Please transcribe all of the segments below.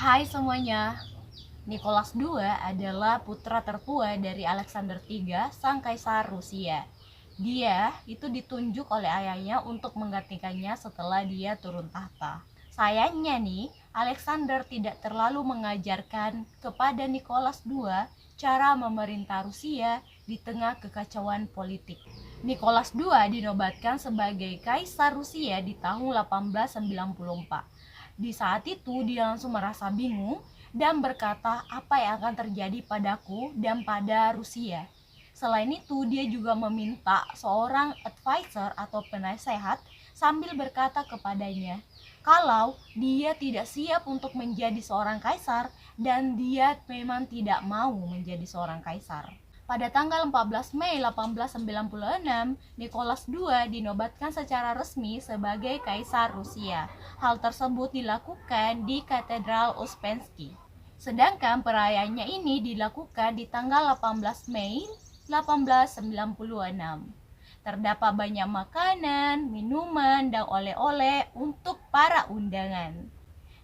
Hai semuanya, Nicholas II adalah putra tertua dari Alexander III, sang kaisar Rusia. Dia itu ditunjuk oleh ayahnya untuk menggantikannya setelah dia turun tahta. Sayangnya nih, Alexander tidak terlalu mengajarkan kepada Nicholas II cara memerintah Rusia di tengah kekacauan politik. Nicholas II dinobatkan sebagai kaisar Rusia di tahun 1894. Di saat itu dia langsung merasa bingung dan berkata, apa yang akan terjadi padaku dan pada Rusia. Selain itu, dia juga meminta seorang advisor atau penasehat sambil berkata kepadanya, kalau dia tidak siap untuk menjadi seorang kaisar dan dia memang tidak mau menjadi seorang kaisar. Pada tanggal 14 Mei 1896, Nicholas II dinobatkan secara resmi sebagai Kaisar Rusia. Hal tersebut dilakukan di Katedral Uspensky. Sedangkan perayaannya ini dilakukan di tanggal 18 Mei 1896. Terdapat banyak makanan, minuman, dan oleh-oleh untuk para undangan.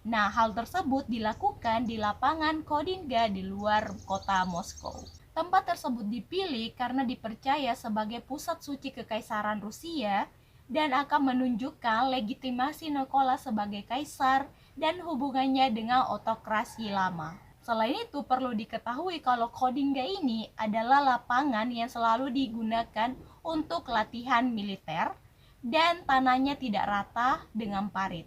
Nah, hal tersebut dilakukan di lapangan Kodinga di luar kota Moskow. Tempat tersebut dipilih karena dipercaya sebagai pusat suci kekaisaran Rusia dan akan menunjukkan legitimasi Nicholas sebagai kaisar dan hubungannya dengan otokrasi lama. Selain itu, perlu diketahui kalau Kodinga ini adalah lapangan yang selalu digunakan untuk latihan militer dan tanahnya tidak rata dengan parit.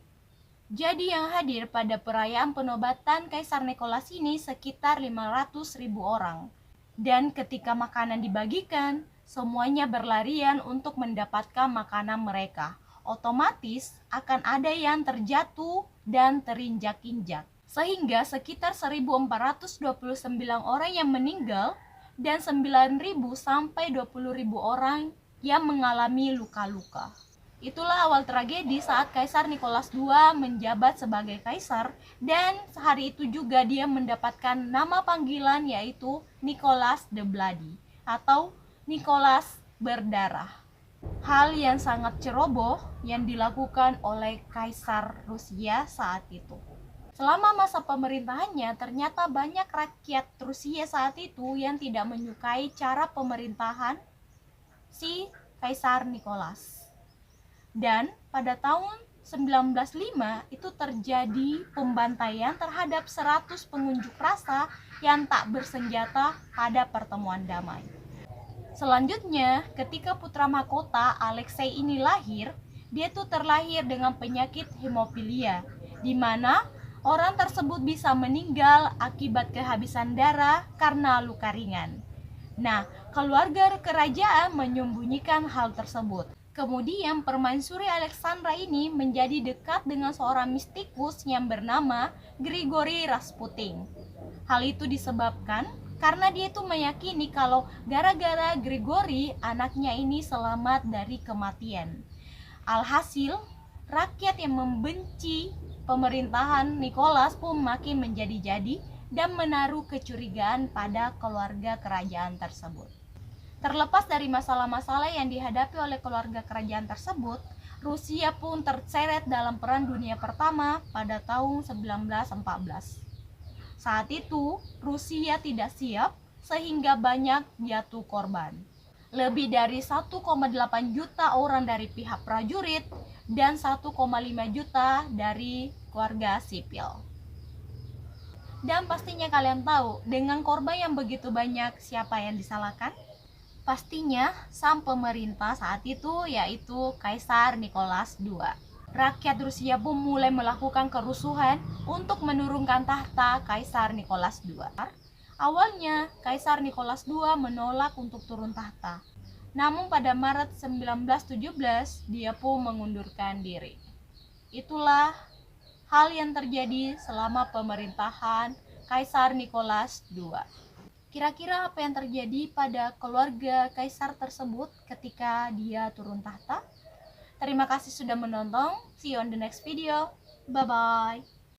Jadi yang hadir pada perayaan penobatan Kaisar Nicholas ini sekitar 500.000 orang. Dan ketika makanan dibagikan, semuanya berlarian untuk mendapatkan makanan mereka. Otomatis akan ada yang terjatuh dan terinjak-injak. Sehingga sekitar 1.429 orang yang meninggal dan 9.000 sampai 20.000 orang yang mengalami luka-luka. Itulah awal tragedi saat Kaisar Nicholas II menjabat sebagai kaisar, dan hari itu juga dia mendapatkan nama panggilan yaitu Nicholas the Bloody atau Nicholas berdarah. Hal yang sangat ceroboh yang dilakukan oleh Kaisar Rusia saat itu. Selama masa pemerintahannya, ternyata banyak rakyat Rusia saat itu yang tidak menyukai cara pemerintahan si Kaisar Nicholas. Dan pada tahun 1905 itu terjadi pembantaian terhadap 100 pengunjuk rasa yang tak bersenjata pada pertemuan damai. Selanjutnya, ketika putra mahkota Alexei ini lahir, dia tuh terlahir dengan penyakit hemofilia, di mana orang tersebut bisa meninggal akibat kehabisan darah karena luka ringan. Nah, keluarga kerajaan menyembunyikan hal tersebut. Kemudian permaisuri Alexandra ini menjadi dekat dengan seorang mistikus yang bernama Grigory Rasputin. Hal itu disebabkan karena dia itu meyakini kalau gara-gara Grigory anaknya ini selamat dari kematian. Alhasil, rakyat yang membenci pemerintahan Nicholas pun makin menjadi-jadi dan menaruh kecurigaan pada keluarga kerajaan tersebut. Terlepas dari masalah-masalah yang dihadapi oleh keluarga kerajaan tersebut, Rusia pun terseret dalam Perang Dunia Pertama pada tahun 1914. Saat itu, Rusia tidak siap sehingga banyak jatuh korban. Lebih dari 1,8 juta orang dari pihak prajurit dan 1,5 juta dari keluarga sipil. Dan pastinya kalian tahu, dengan korban yang begitu banyak, siapa yang disalahkan? Pastinya sang pemerintah saat itu, yaitu Kaisar Nicholas II. Rakyat Rusia pun mulai melakukan kerusuhan untuk menurunkan tahta Kaisar Nicholas II. Awalnya, Kaisar Nicholas II menolak untuk turun tahta. Namun pada Maret 1917, dia pun mengundurkan diri. Itulah hal yang terjadi selama pemerintahan Kaisar Nicholas II. Kira-kira apa yang terjadi pada keluarga kaisar tersebut ketika dia turun tahta? Terima kasih sudah menonton. See you on the next video. Bye-bye.